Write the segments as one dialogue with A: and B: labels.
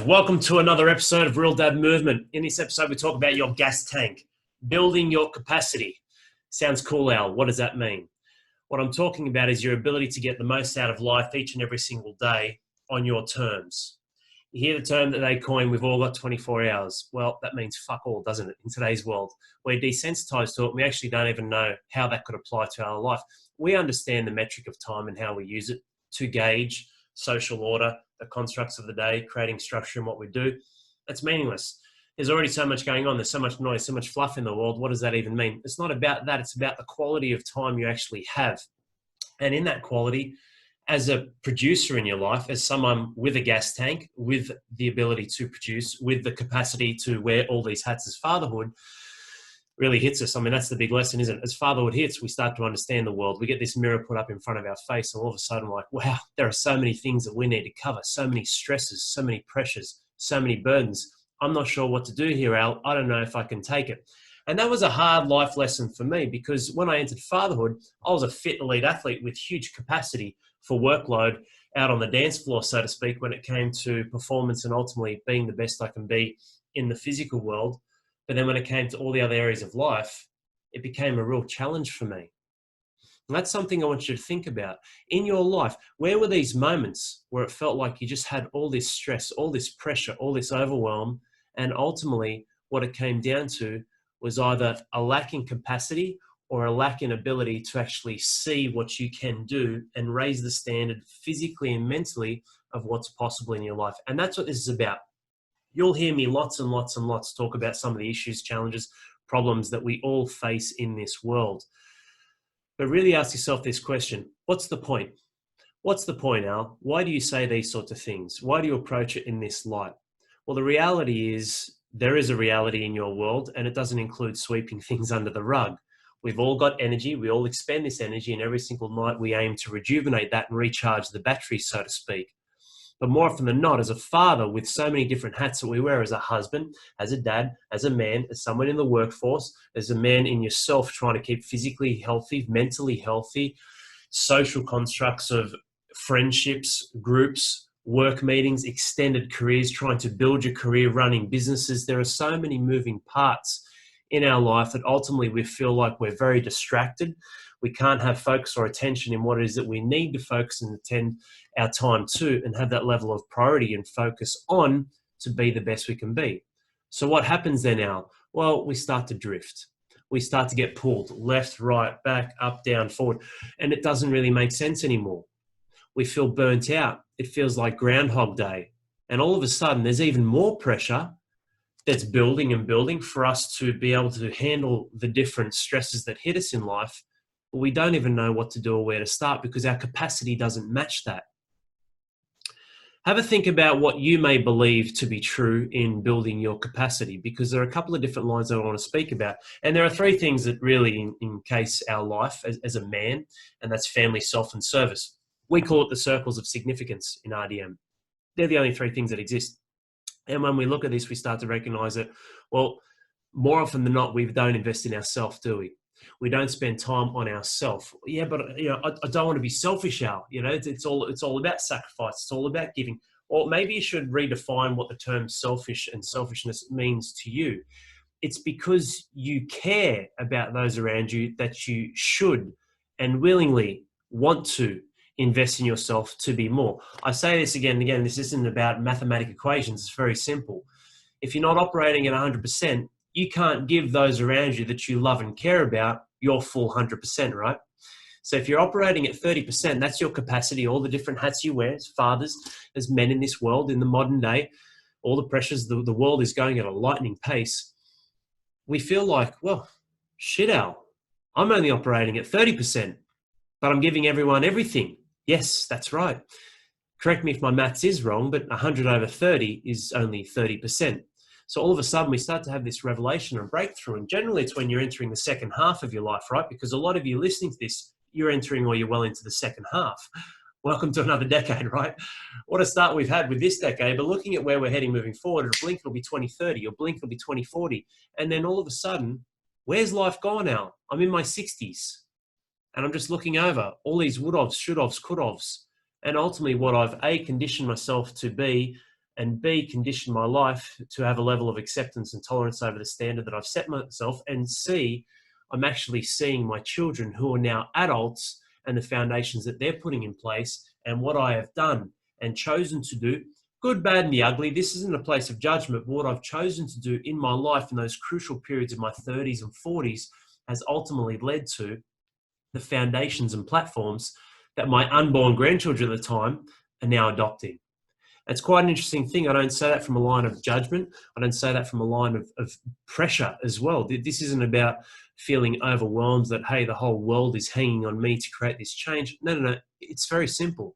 A: welcome to another episode of Real Dad Movement. In this episode, we talk about your gas tank, building your capacity. Sounds cool, Al. What does that mean? What I'm talking about is your ability to get the most out of life each and every single day on your terms. You hear the term that they coin, we've all got 24 hours. Well, that means fuck all, doesn't it? In today's world, we're desensitized to it. We actually don't even know how that could apply to our life. We understand the metric of time and how we use it to gauge social order, the constructs of the day, creating structure in what we do. It's meaningless. There's already so much going on. There's so much noise, so much fluff in the world. What does that even mean? It's not about that. It's about the quality of time you actually have. And in that quality, as a producer in your life, as someone with a gas tank, with the ability to produce, with the capacity to wear all these hats as fatherhood, really hits us. I mean, that's the big lesson, isn't it? As fatherhood hits, we start to understand the world. We get this mirror put up in front of our face, and all of a sudden we're like, wow, there are so many things that we need to cover, so many stresses, so many pressures, so many burdens. I'm not sure what to do here, Al. I don't know if I can take it. And that was a hard life lesson for me, because when I entered fatherhood, I was a fit elite athlete with huge capacity for workload out on the dance floor, so to speak, when it came to performance and ultimately being the best I can be in the physical world. But then when it came to all the other areas of life, it became a real challenge for me. And that's something I want you to think about. In your life, where were these moments where it felt like you just had all this stress, all this pressure, all this overwhelm, and ultimately what it came down to was either a lack in capacity or a lack in ability to actually see what you can do and raise the standard physically and mentally of what's possible in your life. And that's what this is about. You'll hear me lots and lots and lots talk about some of the issues, challenges, problems that we all face in this world. But really ask yourself this question: what's the point? What's the point, Al? Why do you say these sorts of things? Why do you approach it in this light? Well, the reality is there is a reality in your world, and it doesn't include sweeping things under the rug. We've all got energy. We all expend this energy, and every single night we aim to rejuvenate that and recharge the battery, so to speak. But more often than not, as a father with so many different hats that we wear, as a husband, as a dad, as a man, as someone in the workforce, as a man in yourself trying to keep physically healthy, mentally healthy, social constructs of friendships, groups, work meetings, extended careers, trying to build your career, running businesses. There are so many moving parts in our life that ultimately we feel like we're very distracted. We can't have focus or attention in what it is that we need to focus and attend our time to, and have that level of priority and focus on to be the best we can be. So what happens then, Al? Well, we start to drift. We start to get pulled left, right, back, up, down, forward, and it doesn't really make sense anymore. We feel burnt out. It feels like Groundhog Day. And all of a sudden, there's even more pressure that's building and building for us to be able to handle the different stresses that hit us in life. But we don't even know what to do or where to start because our capacity doesn't match that. Have a think about what you may believe to be true in building your capacity, because there are a couple of different lines that I want to speak about. And there are three things that really encase our life as a man, and that's family, self, and service. We call it the circles of significance in RDM. They're the only three things that exist. And when we look at this, we start to recognize that, well, more often than not, we don't invest in ourselves, do we? We don't spend time on ourselves. Yeah, but I don't want to be selfish, Al. It's all about sacrifice. It's all about giving. Or maybe you should redefine what the term selfish and selfishness means to you. It's because you care about those around you that you should and willingly want to invest in yourself to be more. I say this again and again. This isn't about mathematical equations. It's very simple. If you're not operating at 100%, you can't give those around you that you love and care about your full 100%, right? So if you're operating at 30%, that's your capacity, all the different hats you wear as fathers, as men in this world, in the modern day, all the pressures, the world is going at a lightning pace. We feel like, well, shit, Al, I'm only operating at 30%, but I'm giving everyone everything. Yes, that's right. Correct me if my maths is wrong, but 100 over 30 is only 30%. So all of a sudden we start to have this revelation and breakthrough. And generally it's when you're entering the second half of your life, right? Because a lot of you listening to this, you're entering or you're well into the second half. Welcome to another decade, right? What a start we've had with this decade. But looking at where we're heading moving forward, a blink it'll be 2030, or blink it'll be 2040. And then all of a sudden, where's life gone now? I'm in my 60s. And I'm just looking over all these would-ofs, should-ofs, could-ofs. And ultimately what I've conditioned myself to be and B, condition my life to have a level of acceptance and tolerance over the standard that I've set myself, and C, I'm actually seeing my children who are now adults and the foundations that they're putting in place and what I have done and chosen to do, good, bad, and the ugly. This isn't a place of judgment, but what I've chosen to do in my life in those crucial periods of my 30s and 40s has ultimately led to the foundations and platforms that my unborn grandchildren at the time are now adopting. It's quite an interesting thing. I don't say that from a line of judgment. I don't say that from a line of pressure as well. This isn't about feeling overwhelmed that, hey, the whole world is hanging on me to create this change. No. It's very simple.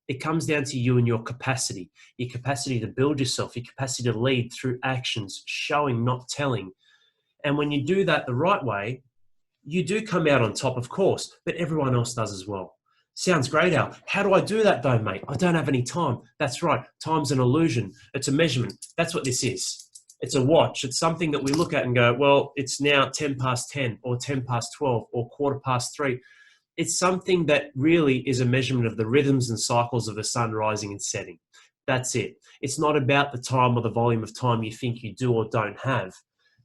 A: It comes down to you and your capacity to build yourself, your capacity to lead through actions, showing, not telling. And when you do that the right way, you do come out on top, of course, but everyone else does as well. Sounds great, Al. How do I do that though, mate? I don't have any time. That's right. Time's an illusion. It's a measurement. That's what this is. It's a watch. It's something that we look at and go, well, it's now 10 past 10 or 10 past 12 or quarter past 3. It's something that really is a measurement of the rhythms and cycles of the sun rising and setting. That's it. It's not about the time or the volume of time you think you do or don't have.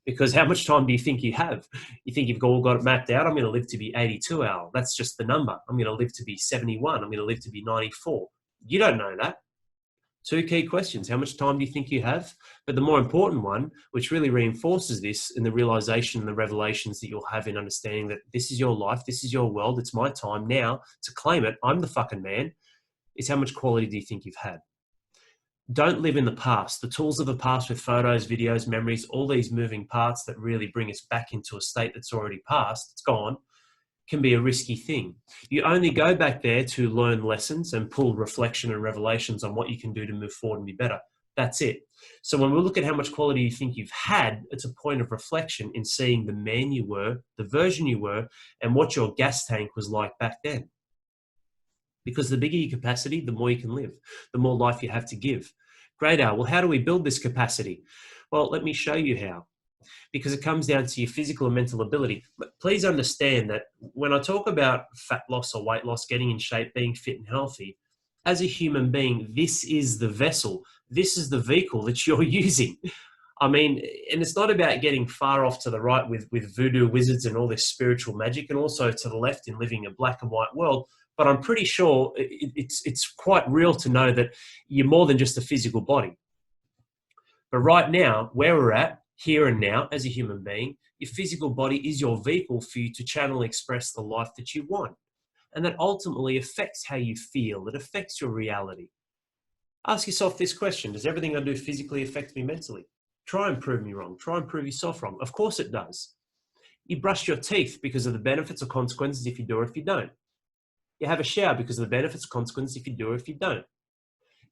A: Because how much time do you think you have? You think you've all got it mapped out? I'm going to live to be 82 hours. That's just the number. I'm going to live to be 71. I'm going to live to be 94. You don't know that. Two key questions. How much time do you think you have? But the more important one, which really reinforces this in the realization and the revelations that you'll have in understanding that this is your life, this is your world, it's my time now to claim it. I'm the fucking man. Is how much quality do you think you've had? Don't live in the past. The tools of the past with photos, videos, memories, all these moving parts that really bring us back into a state that's already past, it's gone, can be a risky thing. You only go back there to learn lessons and pull reflection and revelations on what you can do to move forward and be better. That's it. So when we look at how much quality you think you've had, it's a point of reflection in seeing the man you were, the version you were, and what your gas tank was like back then. Because the bigger your capacity, the more you can live, the more life you have to give. Great, Al. Well, how do we build this capacity? Well, let me show you how. Because it comes down to your physical and mental ability. But please understand that when I talk about fat loss or weight loss, getting in shape, being fit and healthy, as a human being, this is the vessel. This is the vehicle that you're using. I mean, and it's not about getting far off to the right with voodoo wizards and all this spiritual magic, and also to the left in living a black and white world. But I'm pretty sure it's quite real to know that you're more than just a physical body. But right now, where we're at, here and now, as a human being, your physical body is your vehicle for you to channel and express the life that you want. And that ultimately affects how you feel. It affects your reality. Ask yourself this question: does everything I do physically affect me mentally? Try and prove me wrong. Try and prove yourself wrong. Of course it does. You brush your teeth because of the benefits or consequences if you do or if you don't. You have a shower because of the benefits or consequences if you do or if you don't.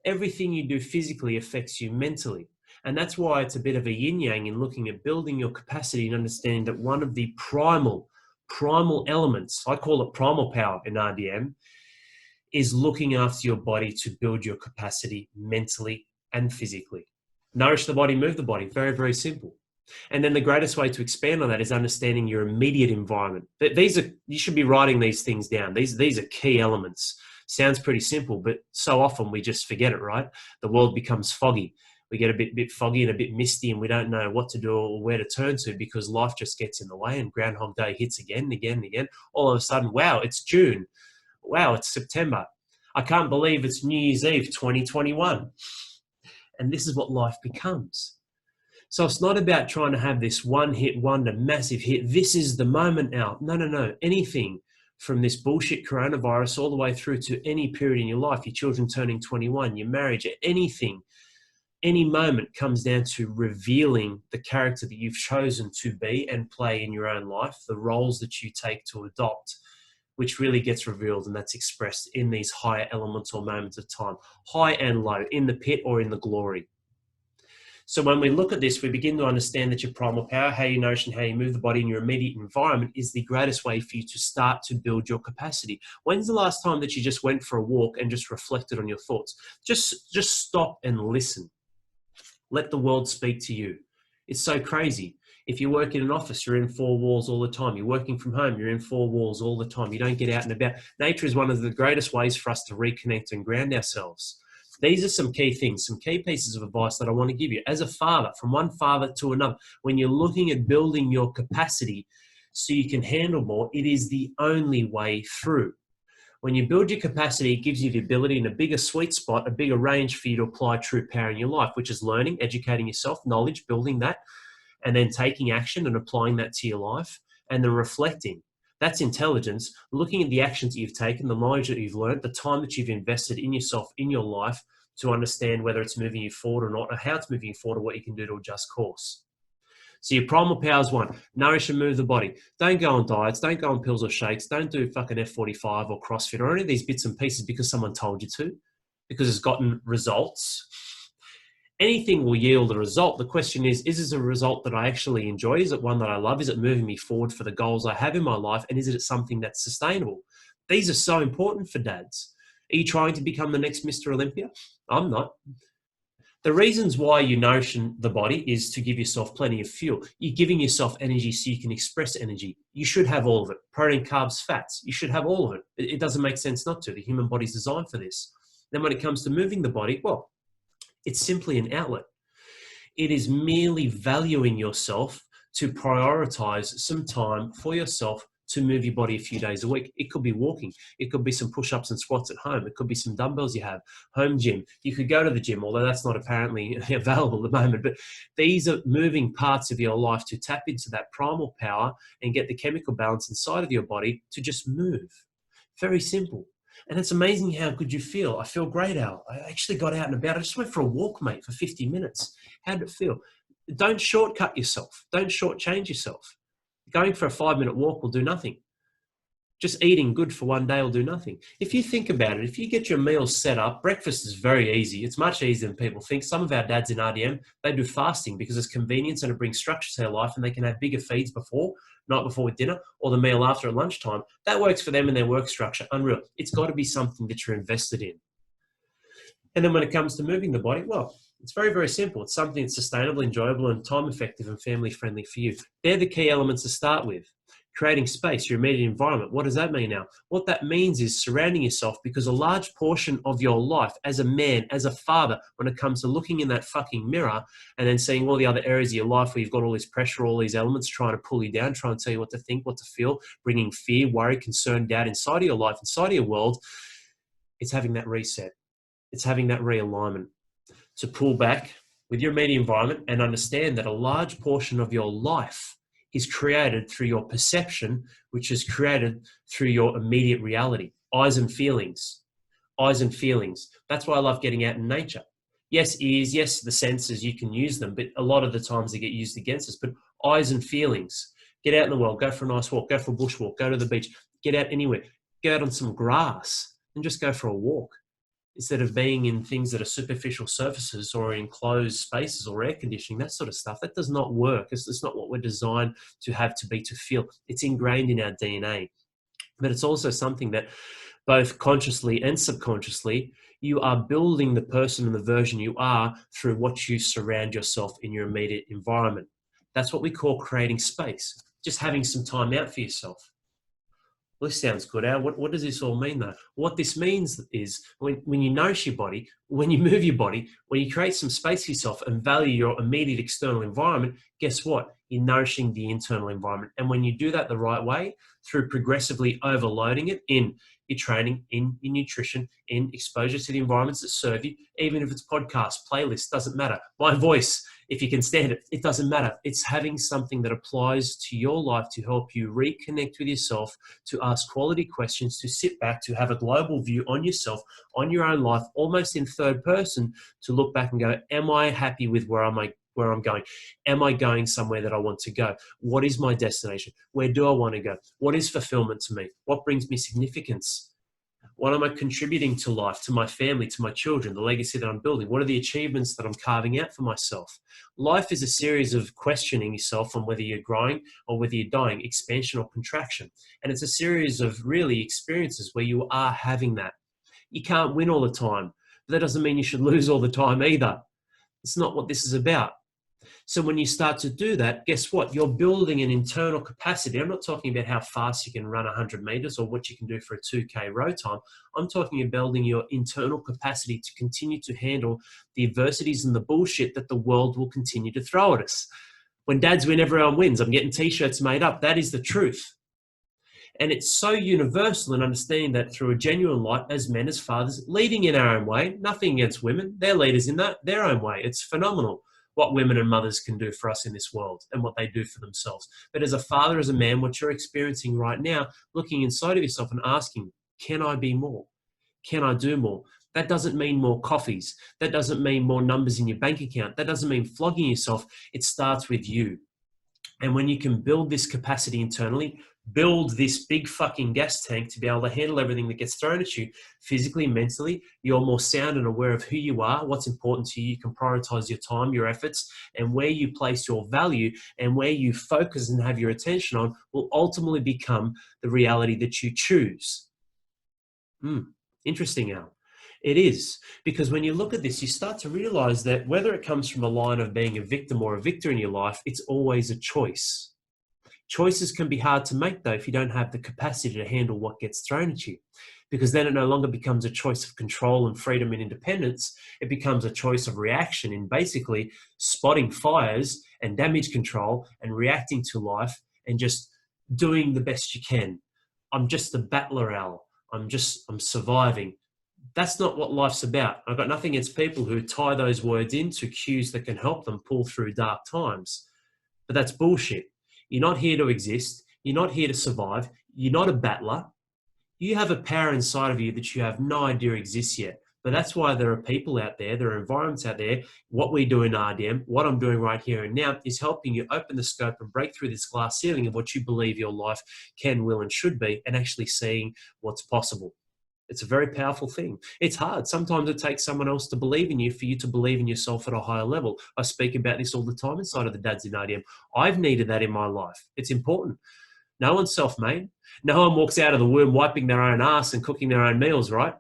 A: Everything you do physically affects you mentally. And that's why it's a bit of a yin-yang in looking at building your capacity and understanding that one of the primal elements, I call it primal power in RDM, is looking after your body to build your capacity mentally and physically. Nourish the body, move the body. Very, very simple. And then the greatest way to expand on that is understanding your immediate environment. You should be writing these things down. These are key elements. Sounds pretty simple, but so often we just forget it, right? The world becomes foggy. We get a bit foggy and a bit misty, and we don't know what to do or where to turn to because life just gets in the way, and Groundhog Day hits again and again and again. All of a sudden, wow, it's June. Wow, it's September. I can't believe it's New Year's Eve 2021. And this is what life becomes. So it's not about trying to have this one-hit wonder, massive hit. This is the moment out. No. Anything from this bullshit coronavirus all the way through to any period in your life, your children turning 21, your marriage, anything, any moment comes down to revealing the character that you've chosen to be and play in your own life, the roles that you take to adopt, which really gets revealed, and that's expressed in these higher elements or moments of time, high and low, in the pit or in the glory. So when we look at this, we begin to understand that your primal power, how you nourish and how you move the body in your immediate environment, is the greatest way for you to start to build your capacity. When's the last time that you just went for a walk and just reflected on your thoughts? Just stop and listen. Let the world speak to you. It's so crazy. If you work in an office, you're in four walls all the time. You're working from home, you're in four walls all the time. You don't get out and about. Nature is one of the greatest ways for us to reconnect and ground ourselves. These are some key things, some key pieces of advice that I want to give you. As a father, from one father to another, when you're looking at building your capacity so you can handle more, it is the only way through. When you build your capacity, it gives you the ability in a bigger sweet spot, a bigger range for you to apply true power in your life, which is learning, educating yourself, knowledge, building that, and then taking action and applying that to your life, and then reflecting. That's intelligence, looking at the actions that you've taken, the knowledge that you've learned, the time that you've invested in yourself, in your life, to understand whether it's moving you forward or not, or how it's moving you forward, or what you can do to adjust course. So your primal power is one, nourish and move the body. Don't go on diets, don't go on pills or shakes, don't do fucking F45 or CrossFit or any of these bits and pieces because someone told you to, because it's gotten results. Anything will yield a result. The question is this a result that I actually enjoy? Is it one that I love? Is it moving me forward for the goals I have in my life? And is it something that's sustainable? These are so important for dads. Are you trying to become the next Mr. Olympia? I'm not. The reasons why you nourish the body is to give yourself plenty of fuel. You're giving yourself energy so you can express energy. You should have all of it. Protein, carbs, fats. You should have all of it. It doesn't make sense not to. The human body's designed for this. Then when it comes to moving the body, well, it's simply an outlet. It is merely valuing yourself to prioritize some time for yourself to move your body a few days a week. It could be walking. It could be some push-ups and squats at home. It could be some dumbbells you have, home gym. You could go to the gym, although that's not apparently available at the moment. But these are moving parts of your life to tap into that primal power and get the chemical balance inside of your body to just move. Very simple. And it's amazing how good you feel. I feel great, Al. I actually got out and about. I just went for a walk, mate, for 50 minutes. How did it feel? Don't shortcut yourself. Don't shortchange yourself. Going for a 5-minute walk will do nothing. Just eating good for one day will do nothing. If you think about it, if you get your meals set up, breakfast is very easy. It's much easier than people think. Some of our dads in RDM, they do fasting because it's convenience and it brings structure to their life, and they can have bigger feeds night before with dinner, or the meal after at lunchtime. That works for them and their work structure. Unreal. It's got to be something that you're invested in. And then when it comes to moving the body, well, it's very, very simple. It's something that's sustainable, enjoyable, and time effective and family friendly for you. They're the key elements to start with. Creating space, your immediate environment. What does that mean now? What that means is surrounding yourself, because a large portion of your life as a man, as a father, when it comes to looking in that fucking mirror and then seeing all the other areas of your life where you've got all this pressure, all these elements trying to pull you down, trying to tell you what to think, what to feel, bringing fear, worry, concern, doubt inside of your life, inside of your world, it's having that reset. It's having that realignment to pull back with your immediate environment and understand that a large portion of your life is created through your perception, which is created through your immediate reality. Eyes and feelings. Eyes and feelings. That's why I love getting out in nature. Yes, ears, yes, the senses, you can use them, but a lot of the times they get used against us. But eyes and feelings. Get out in the world, go for a nice walk, go for a bushwalk, go to the beach, get out anywhere, go out on some grass and just go for a walk, instead of being in things that are superficial surfaces or in closed spaces or air conditioning, that sort of stuff. That does not work. It's not what we're designed to have, to be, to feel. It's ingrained in our DNA. But it's also something that both consciously and subconsciously, you are building the person and the version you are through what you surround yourself in your immediate environment. That's what we call creating space, just having some time out for yourself. Well, this sounds good, Al. What does this all mean, though? What this means is when you nourish your body, when you move your body, when you create some space for yourself and value your immediate external environment, guess what? You're nourishing the internal environment. And when you do that the right way, through progressively overloading it in your training, in your nutrition, in exposure to the environments that serve you, even if it's podcasts, playlists, doesn't matter. My voice, if you can stand it, it doesn't matter. It's having something that applies to your life to help you reconnect with yourself, to ask quality questions, to sit back, to have a global view on yourself, on your own life, almost in third person, to look back and go, am I happy with where I'm going? Am I going somewhere that I want to go? What is my destination? Where do I want to go? What is fulfillment to me? What brings me significance? What am I contributing to life, to my family, to my children, the legacy that I'm building? What are the achievements that I'm carving out for myself? Life is a series of questioning yourself on whether you're growing or whether you're dying, expansion or contraction. And it's a series of really experiences where you are having that. You can't win all the time, but that doesn't mean you should lose all the time either. It's not what this is about. So when you start to do that, guess what? You're building an internal capacity. I'm not talking about how fast you can run 100 meters or what you can do for a 2K row time. I'm talking about building your internal capacity to continue to handle the adversities and the bullshit that the world will continue to throw at us. When dads win, everyone wins. I'm getting t-shirts made up. That is the truth. And it's so universal in understanding that through a genuine light as men, as fathers, leading in our own way, nothing against women. They're leaders in their own way. It's phenomenal what women and mothers can do for us in this world and what they do for themselves. But as a father, as a man, what you're experiencing right now, looking inside of yourself and asking, can I be more? Can I do more? That doesn't mean more coffees. That doesn't mean more numbers in your bank account. That doesn't mean flogging yourself. It starts with you. And when you can build this capacity internally, build this big fucking gas tank to be able to handle everything that gets thrown at you physically, mentally, you're more sound and aware of who you are, what's important to you. You can prioritize your time, your efforts, and where you place your value and where you focus and have your attention on will ultimately become the reality that you choose. Interesting, Al. It is, because when you look at this, you start to realize that whether it comes from a line of being a victim or a victor in your life, it's always a choice. Choices can be hard to make, though, if you don't have the capacity to handle what gets thrown at you, because then it no longer becomes a choice of control and freedom and independence. It becomes a choice of reaction in basically spotting fires and damage control and reacting to life and just doing the best you can. I'm just a battler, Al. I'm surviving. That's not what life's about. I've got nothing against people who tie those words into cues that can help them pull through dark times. But that's bullshit. You're not here to exist. You're not here to survive. You're not a battler. You have a power inside of you that you have no idea exists yet. But that's why there are people out there, there are environments out there. What we do in RDM, what I'm doing right here and now is helping you open the scope and break through this glass ceiling of what you believe your life can, will, and should be, and actually seeing what's possible. It's a very powerful thing. It's hard. Sometimes it takes someone else to believe in you for you to believe in yourself at a higher level. I speak about this all the time inside of the Dads in RDM. I've needed that in my life. It's important. No one's self-made. No one walks out of the womb wiping their own ass and cooking their own meals, right?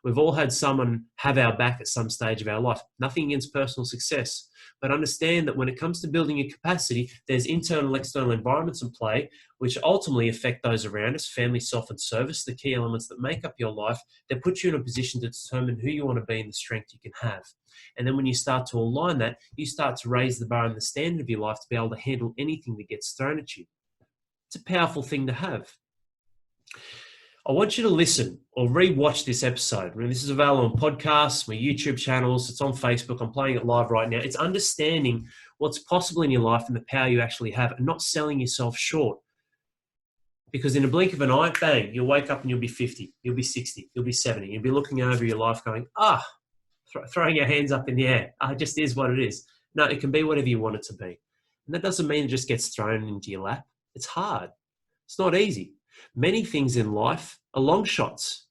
A: We've all had someone have our back at some stage of our life. Nothing against personal success. But understand that when it comes to building your capacity, there's internal, external environments in play, which ultimately affect those around us, family, self, and service, the key elements that make up your life, that put you in a position to determine who you want to be and the strength you can have. And then when you start to align that, you start to raise the bar and the standard of your life to be able to handle anything that gets thrown at you. It's a powerful thing to have. I want you to listen or re-watch this episode. I mean, this is available on podcasts, my YouTube channels. It's on Facebook. I'm playing it live right now. It's understanding what's possible in your life and the power you actually have and not selling yourself short. Because in a blink of an eye, bang, you'll wake up and you'll be 50, you'll be 60, you'll be 70. You'll be looking over your life going, throwing your hands up in the air. It just is what it is. No, it can be whatever you want it to be. And that doesn't mean it just gets thrown into your lap. It's hard. It's not easy. Many things in life are long shots,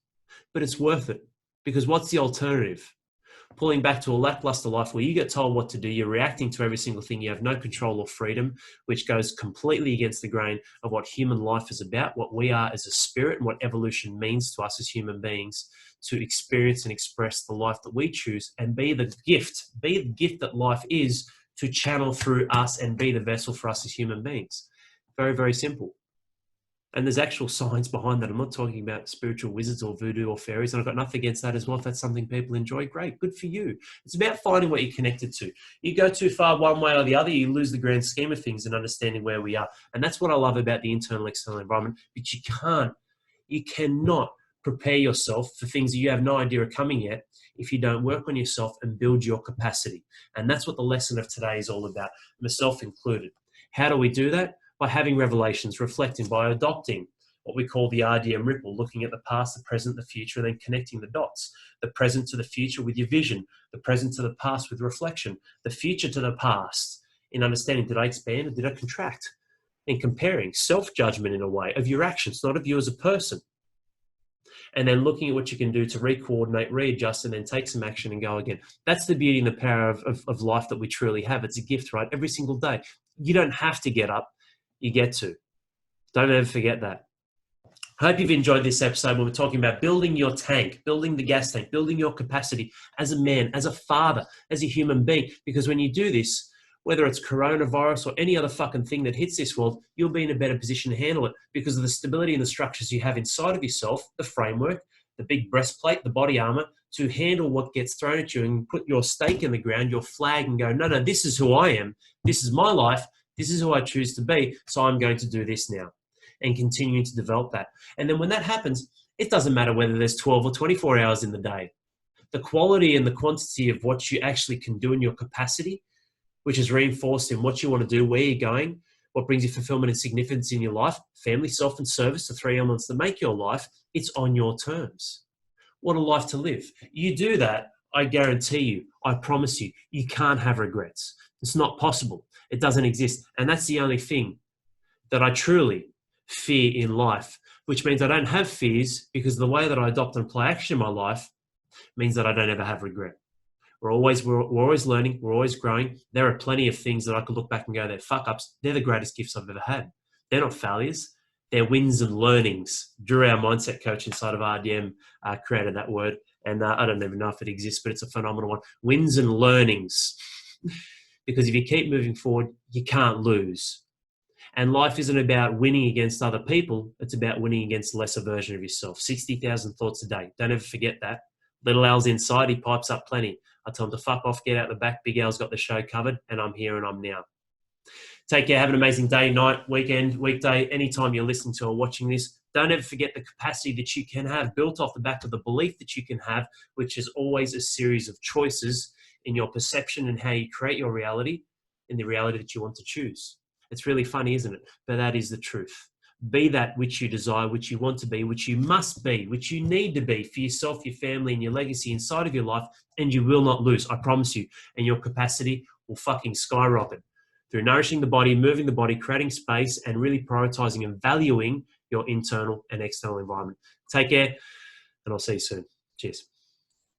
A: but it's worth it, because what's the alternative? Pulling back to a lackluster life where you get told what to do, you're reacting to every single thing, you have no control or freedom, which goes completely against the grain of what human life is about, what we are as a spirit, and what evolution means to us as human beings, to experience and express the life that we choose and be the gift that life is, to channel through us and be the vessel for us as human beings. Very, very simple. And there's actual science behind that. I'm not talking about spiritual wizards or voodoo or fairies, and I've got nothing against that as well. If that's something people enjoy, great, good for you. It's about finding what you're connected to. You go too far one way or the other, you lose the grand scheme of things and understanding where we are. And that's what I love about the internal, external environment. But you cannot prepare yourself for things that you have no idea are coming yet if you don't work on yourself and build your capacity. And that's what the lesson of today is all about, myself included. How do we do that? By having revelations, reflecting, by adopting what we call the RDM ripple, looking at the past, the present, the future, and then connecting the dots. The present to the future with your vision, the present to the past with reflection, the future to the past in understanding, did I expand or did I contract? And comparing self-judgment in a way of your actions, not of you as a person. And then looking at what you can do to re-coordinate, readjust, and then take some action and go again. That's the beauty and the power of life that we truly have. It's a gift, right? Every single day. You don't have to get up. You get to. Don't ever forget that. I hope you've enjoyed this episode where we're talking about building your tank, building the gas tank, building your capacity as a man, as a father, as a human being. Because when you do this, whether it's coronavirus or any other fucking thing that hits this world, you'll be in a better position to handle it because of the stability and the structures you have inside of yourself, the framework, the big breastplate, the body armor, to handle what gets thrown at you and put your stake in the ground, your flag, and go, no, this is who I am. This is my life. This is who I choose to be. So I'm going to do this now, and continuing to develop that. And then when that happens, it doesn't matter whether there's 12 or 24 hours in the day. The quality and the quantity of what you actually can do in your capacity, which is reinforced in what you want to do, where you're going, what brings you fulfillment and significance in your life, family, self, and service, the three elements that make your life, it's on your terms. What a life to live. You do that, I guarantee you, I promise you, you can't have regrets. It's not possible. It doesn't exist. And that's the only thing that I truly fear in life, which means I don't have fears because the way that I adopt and apply action in my life means that I don't ever have regret. We're always learning. We're always growing. There are plenty of things that I could look back and go, they're fuck ups. They're the greatest gifts I've ever had. They're not failures. They're wins and learnings. Drew, our mindset coach inside of RDM, created that word. And I don't even know if it exists, but it's a phenomenal one. Wins and learnings. Because if you keep moving forward, you can't lose. And life isn't about winning against other people. It's about winning against a lesser version of yourself. 60,000 thoughts a day. Don't ever forget that. Little Al's inside. He pipes up plenty. I tell him to fuck off, get out the back. Big Al's got the show covered, and I'm here and I'm now. Take care. Have an amazing day, night, weekend, weekday, anytime you're listening to or watching this. Don't ever forget the capacity that you can have built off the back of the belief that you can have, which is always a series of choices in your perception and how you create your reality and the reality that you want to choose. It's really funny, isn't it? But that is the truth. Be that which you desire, which you want to be, which you must be, which you need to be for yourself, your family, and your legacy inside of your life, and you will not lose, I promise you. And your capacity will fucking skyrocket through nourishing the body, moving the body, creating space, and really prioritizing and valuing your internal and external environment. Take care, and I'll see you soon. Cheers.